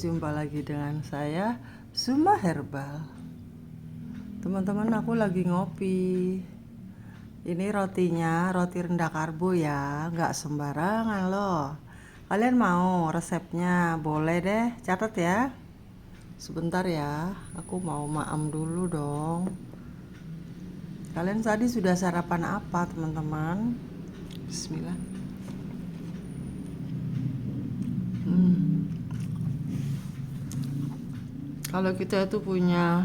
jumpa lagi dengan saya Zuma Herbal. Teman-teman, aku lagi ngopi. Ini rotinya, roti rendah karbo ya, nggak sembarangan loh. Kalian mau resepnya? Boleh deh, catat ya. Sebentar ya, aku mau maam dulu dong. Kalian tadi sudah sarapan apa, teman-teman? Bismillah. Kalau kita itu punya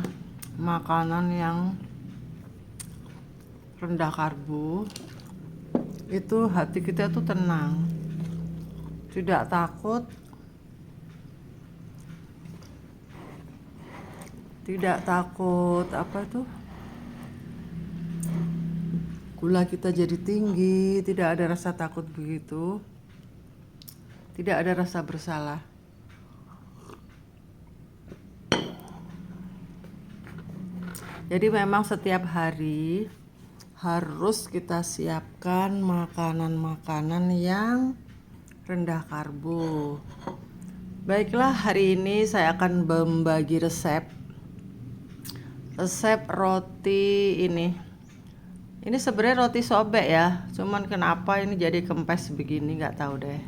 makanan yang rendah karbo, itu hati kita tuh tenang, tidak takut, apa tuh, gula kita jadi tinggi, tidak ada rasa takut begitu, tidak ada rasa bersalah. Jadi memang setiap hari harus kita siapkan makanan-makanan yang rendah karbo. Baiklah, hari ini saya akan membagi resep roti ini. Ini sebenarnya roti sobek ya, cuman kenapa ini jadi kempes begini nggak tahu deh.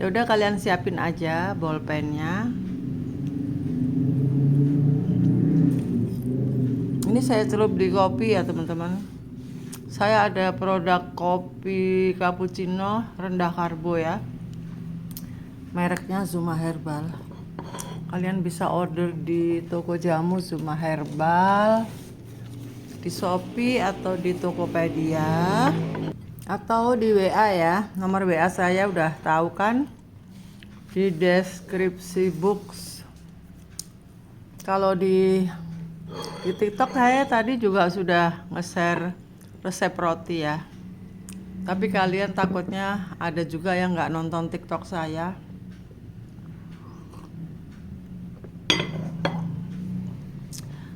Ya udah, kalian siapin aja bolpennya. Ini saya celup di kopi ya teman-teman. Saya ada produk kopi cappuccino rendah karbo ya, mereknya Zuma Herbal. Kalian bisa order di toko jamu Zuma Herbal, di Shopee atau di Tokopedia, atau di WA ya. Nomor WA saya udah tahu kan, di deskripsi box. Kalau di TikTok saya tadi juga sudah nge-share resep roti ya. Tapi kalian takutnya ada juga yang nggak nonton TikTok saya.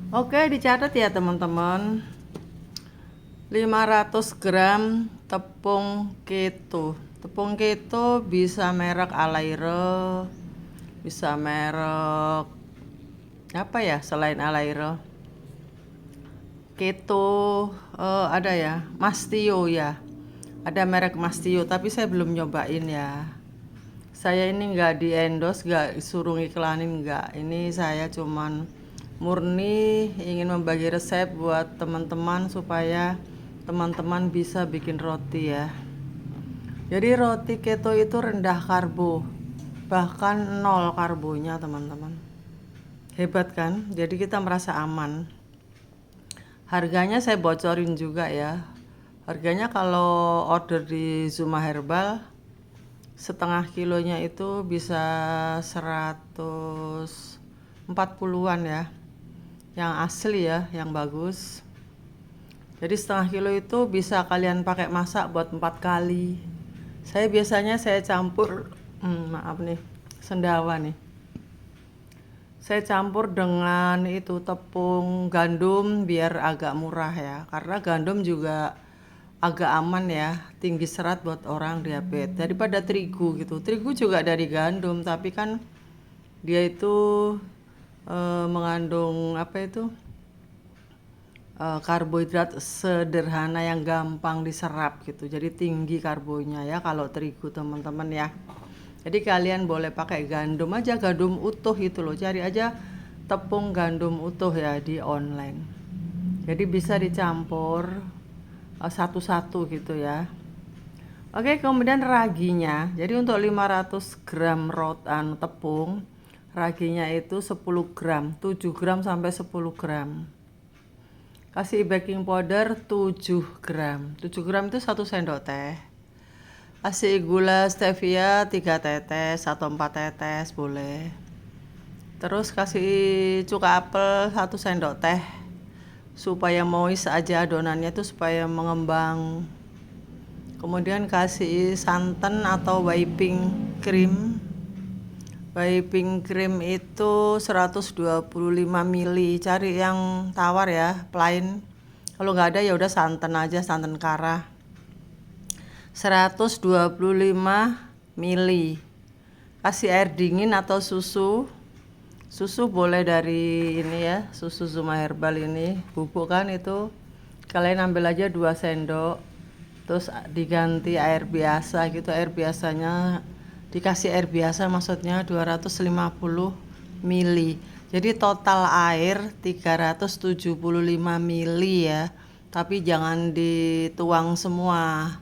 Oke, dicatat ya teman-teman. 500 gram tepung keto. Tepung keto bisa merek Alaire, bisa merek apa ya selain Alaire. Keto ada ya, Mastio ya. Ada merek Mastio, tapi saya belum nyobain ya. Saya ini nggak di endorse, nggak suruh iklanin, nggak. Ini saya cuman murni ingin membagi resep buat teman-teman supaya teman-teman bisa bikin roti ya. Jadi roti keto itu rendah karbo, bahkan 0 karbonya teman-teman. Hebat kan? Jadi kita merasa aman. Harganya saya bocorin juga ya. Harganya kalau order di Zuma Herbal, setengah kilonya itu bisa 140-an ya. Yang asli ya, yang bagus. Jadi setengah kilo itu bisa kalian pakai masak buat 4 kali. Saya biasanya campur, maaf nih, sendawa nih. Saya campur dengan itu tepung gandum biar agak murah ya. Karena gandum juga agak aman ya, tinggi serat buat orang diabetes daripada terigu gitu. Terigu juga dari gandum, tapi kan dia itu mengandung apa itu? Karbohidrat sederhana yang gampang diserap gitu. Jadi tinggi karbonya ya kalau terigu teman-teman ya. Jadi kalian boleh pakai gandum aja, gandum utuh itu loh. Cari aja tepung gandum utuh ya di online. Jadi bisa dicampur satu-satu gitu ya. Oke, kemudian raginya. Jadi untuk 500 gram tepung, raginya itu 10 gram, 7 gram sampai 10 gram. Kasih baking powder 7 gram. 7 gram itu 1 sendok teh. Kasih gula stevia 3 tetes atau 4 tetes boleh. Terus kasih cuka apel 1 sendok teh. Supaya moist aja adonannya itu, supaya mengembang. Kemudian kasih santan atau whipping cream. Whipping cream itu 125 ml. Cari yang tawar ya, plain. Kalau nggak ada ya udah santan aja, santan kara. 125 ml. kasih air dingin atau susu. Susu boleh dari ini ya, susu Zuma Herbal ini, bubuk kan itu. Kalian ambil aja 2 sendok. Terus diganti air biasa gitu, air biasanya dikasih air biasa maksudnya 250 mili. Jadi total air 375 mili ya. Tapi jangan dituang semua.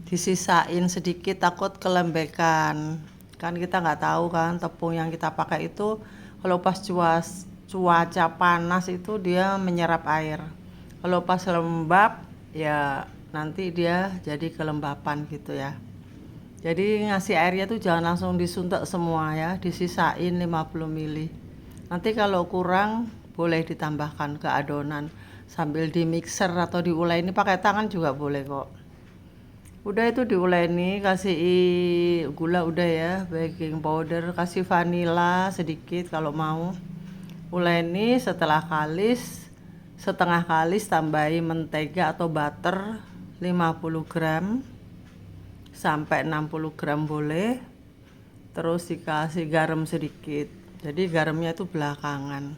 Disisain sedikit takut kelembekan. Kan kita nggak tahu kan tepung yang kita pakai itu kalau pas cuaca panas itu dia menyerap air. Kalau pas lembab ya nanti dia jadi kelembapan gitu ya. Jadi ngasih airnya tuh jangan langsung disuntik semua ya, disisain 50 mili. Nanti kalau kurang boleh ditambahkan ke adonan sambil di mixer atau diuleni pakai tangan juga boleh kok. Udah itu diuleni, kasih gula udah ya, baking powder, kasih vanila sedikit kalau mau. Uleni setelah kalis, setengah kalis tambahi mentega atau butter 50 gram sampai 60 gram boleh. Terus dikasih garam sedikit. Jadi garamnya itu belakangan.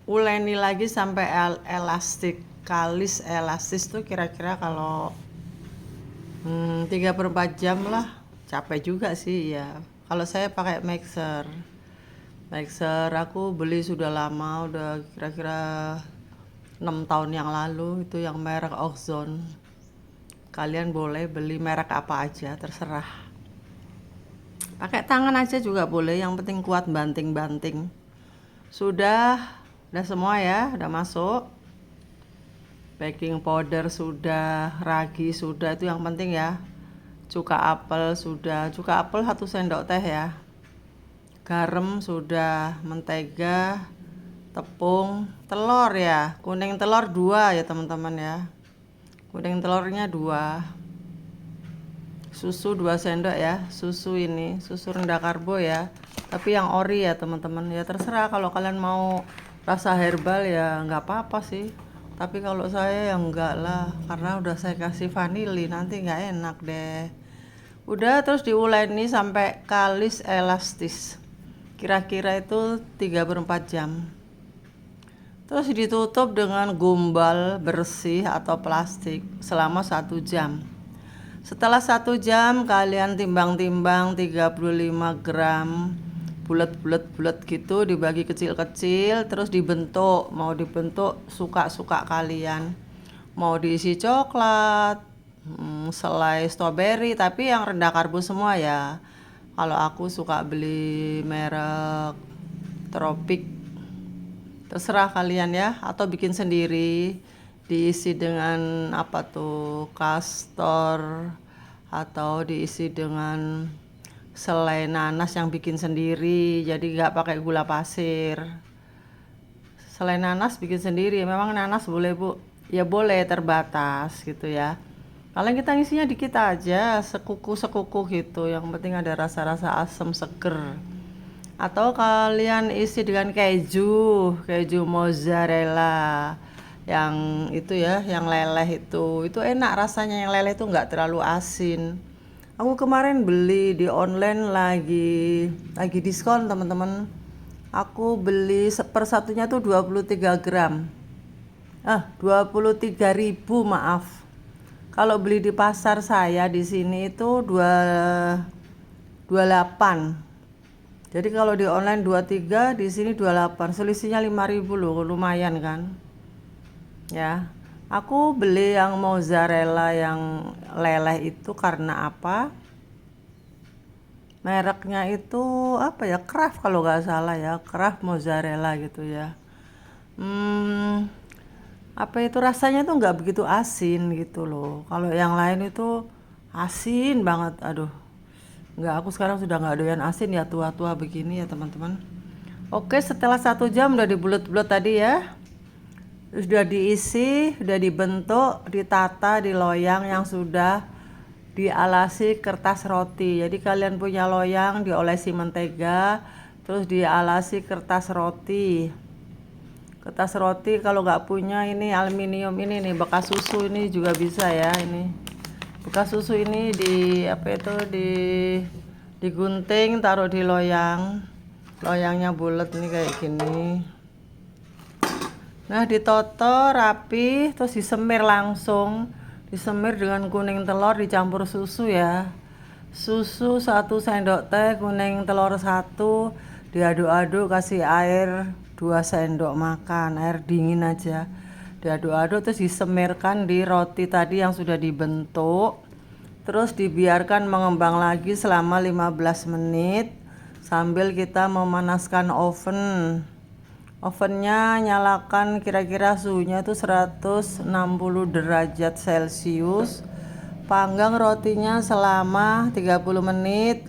Uleni lagi sampai elastik. Kalis elastis tuh kira-kira kalau 3/4 jam lah. Capek juga sih ya. Kalau saya pakai mixer. Mixer aku beli sudah lama, udah kira-kira 6 tahun yang lalu, itu yang merek Oxone. Kalian boleh beli merek apa aja, terserah. Pakai tangan aja juga boleh, yang penting kuat banting-banting. Udah semua ya, udah masuk. Baking powder sudah, ragi sudah, itu yang penting ya. Cuka apel sudah, cuka apel 1 sendok teh ya. Garam sudah, mentega, tepung, telur ya. Kuning telur 2 ya teman-teman ya. Kuning telurnya 2. Susu 2 sendok ya. Susu ini, susu rendah karbo ya. Tapi yang ori ya teman-teman. Ya terserah kalau kalian mau rasa herbal ya nggak apa-apa sih. Tapi kalau saya ya enggak lah, karena udah saya kasih vanili nanti nggak enak deh. Udah terus diuleni sampai kalis elastis. Kira-kira itu 3/4 jam. Terus ditutup dengan gumbal bersih atau plastik selama 1 jam. Setelah 1 jam kalian timbang-timbang 35 gram bulat-bulat gitu, dibagi kecil-kecil, terus dibentuk. Mau dibentuk suka-suka kalian. Mau diisi coklat, selai strawberry, tapi yang rendah karbo semua ya. Kalau aku suka beli merek Tropik. Terserah kalian ya, atau bikin sendiri. Diisi dengan apa tuh, kastor, atau diisi dengan selai nanas yang bikin sendiri, jadi nggak pakai gula pasir. Selai nanas bikin sendiri, memang nanas boleh bu? Ya boleh, terbatas gitu ya. Kalian kita ngisinya dikit aja, sekuku-sekuku gitu, yang penting ada rasa-rasa asam seger. Atau kalian isi dengan keju mozzarella yang itu ya, yang leleh itu enak rasanya. Yang leleh itu nggak terlalu asin. Aku kemarin beli di online lagi diskon teman-teman. Aku beli sepersatunya tuh 23 gram. 23.000 maaf. Kalau beli di pasar saya di sini itu 28. Jadi kalau di online 23, di sini 28. Selisihnya 5.000 loh, lumayan kan? Ya. Aku beli yang mozzarella yang leleh itu karena apa? Mereknya itu apa ya? Kraft kalau nggak salah ya, Kraft mozzarella gitu ya. Apa itu rasanya tuh nggak begitu asin gitu loh. Kalau yang lain itu asin banget, aduh. Nggak, aku sekarang sudah nggak doyan asin ya, tua-tua begini ya teman-teman. Oke, setelah 1 jam udah dibulet-bulet tadi ya. Sudah diisi, sudah dibentuk, ditata di loyang yang sudah dialasi kertas roti. Jadi kalian punya loyang diolesi mentega, terus dialasi kertas roti. Kertas roti kalau nggak punya ini aluminium ini nih, bekas susu ini juga bisa ya. Ini bekas susu ini di apa itu, digunting, taruh di loyang. Loyangnya bulat nih kayak gini. Nah, ditoto rapi, terus disemir langsung. Disemir dengan kuning telur dicampur susu ya. Susu 1 sendok teh, kuning telur 1, diaduk-aduk, kasih air 2 sendok makan, air dingin aja. Diaduk-aduk terus disemirkan di roti tadi yang sudah dibentuk. Terus dibiarkan mengembang lagi selama 15 menit sambil kita memanaskan oven. Ovennya nyalakan kira-kira suhunya itu 160 derajat Celcius. Panggang rotinya selama 30 menit.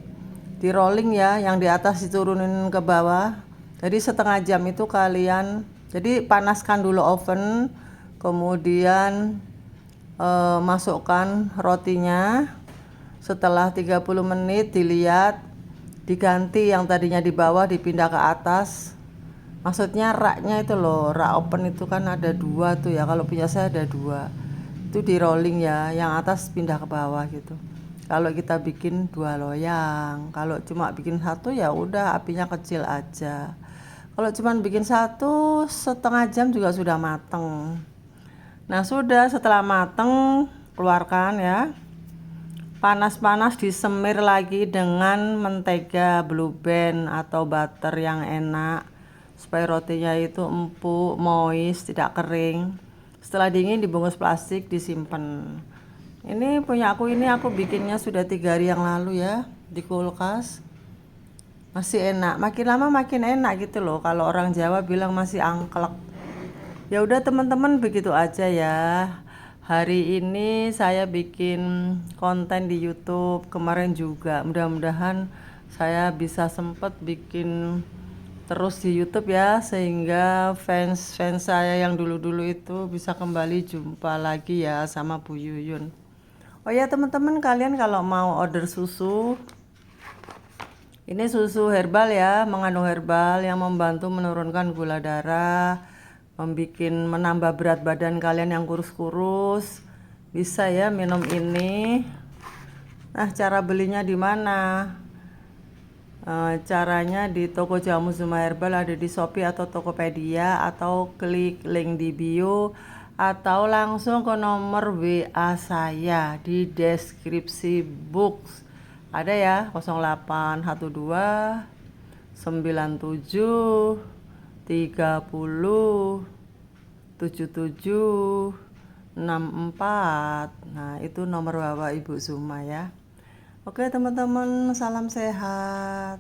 Di rolling ya, yang di atas diturunin ke bawah. Jadi setengah jam itu kalian, jadi panaskan dulu oven, kemudian masukkan rotinya. Setelah 30 menit dilihat, diganti yang tadinya di bawah dipindah ke atas. Maksudnya raknya itu loh, rak oven itu kan ada 2 tuh ya, kalau punya saya ada 2. Itu di rolling ya, yang atas pindah ke bawah gitu. Kalau kita bikin 2 loyang, kalau cuma bikin 1 ya udah apinya kecil aja. Kalau cuma bikin 1 setengah jam juga sudah mateng. Nah, sudah setelah mateng, keluarkan ya. Panas-panas disemir lagi dengan mentega Blue Band atau butter yang enak, supaya rotinya itu empuk, moist, tidak kering. Setelah dingin dibungkus plastik, disimpan. Ini punya aku, ini aku bikinnya sudah 3 hari yang lalu ya, di kulkas. Masih enak, makin lama makin enak gitu loh. Kalau orang Jawa bilang masih angklek. Ya udah teman-teman, begitu aja ya. Hari ini saya bikin konten di YouTube, kemarin juga. Mudah-mudahan saya bisa sempat bikin terus di YouTube ya, sehingga fans saya yang dulu-dulu itu bisa kembali jumpa lagi ya sama Bu Yuyun. Oh ya teman-teman, kalian kalau mau order susu, ini susu herbal ya, mengandung herbal yang membantu menurunkan gula darah, menambah berat badan kalian yang kurus-kurus. Bisa ya minum ini. Nah, cara belinya di mana? Caranya di toko jamu Zuma Herbal, ada di Shopee atau Tokopedia, atau klik link di bio, atau langsung ke nomor WA saya di deskripsi box. Ada ya, 0812 97 30 77 64. Nah, itu nomor Bapak Ibu Zuma ya. Oke teman-teman, salam sehat.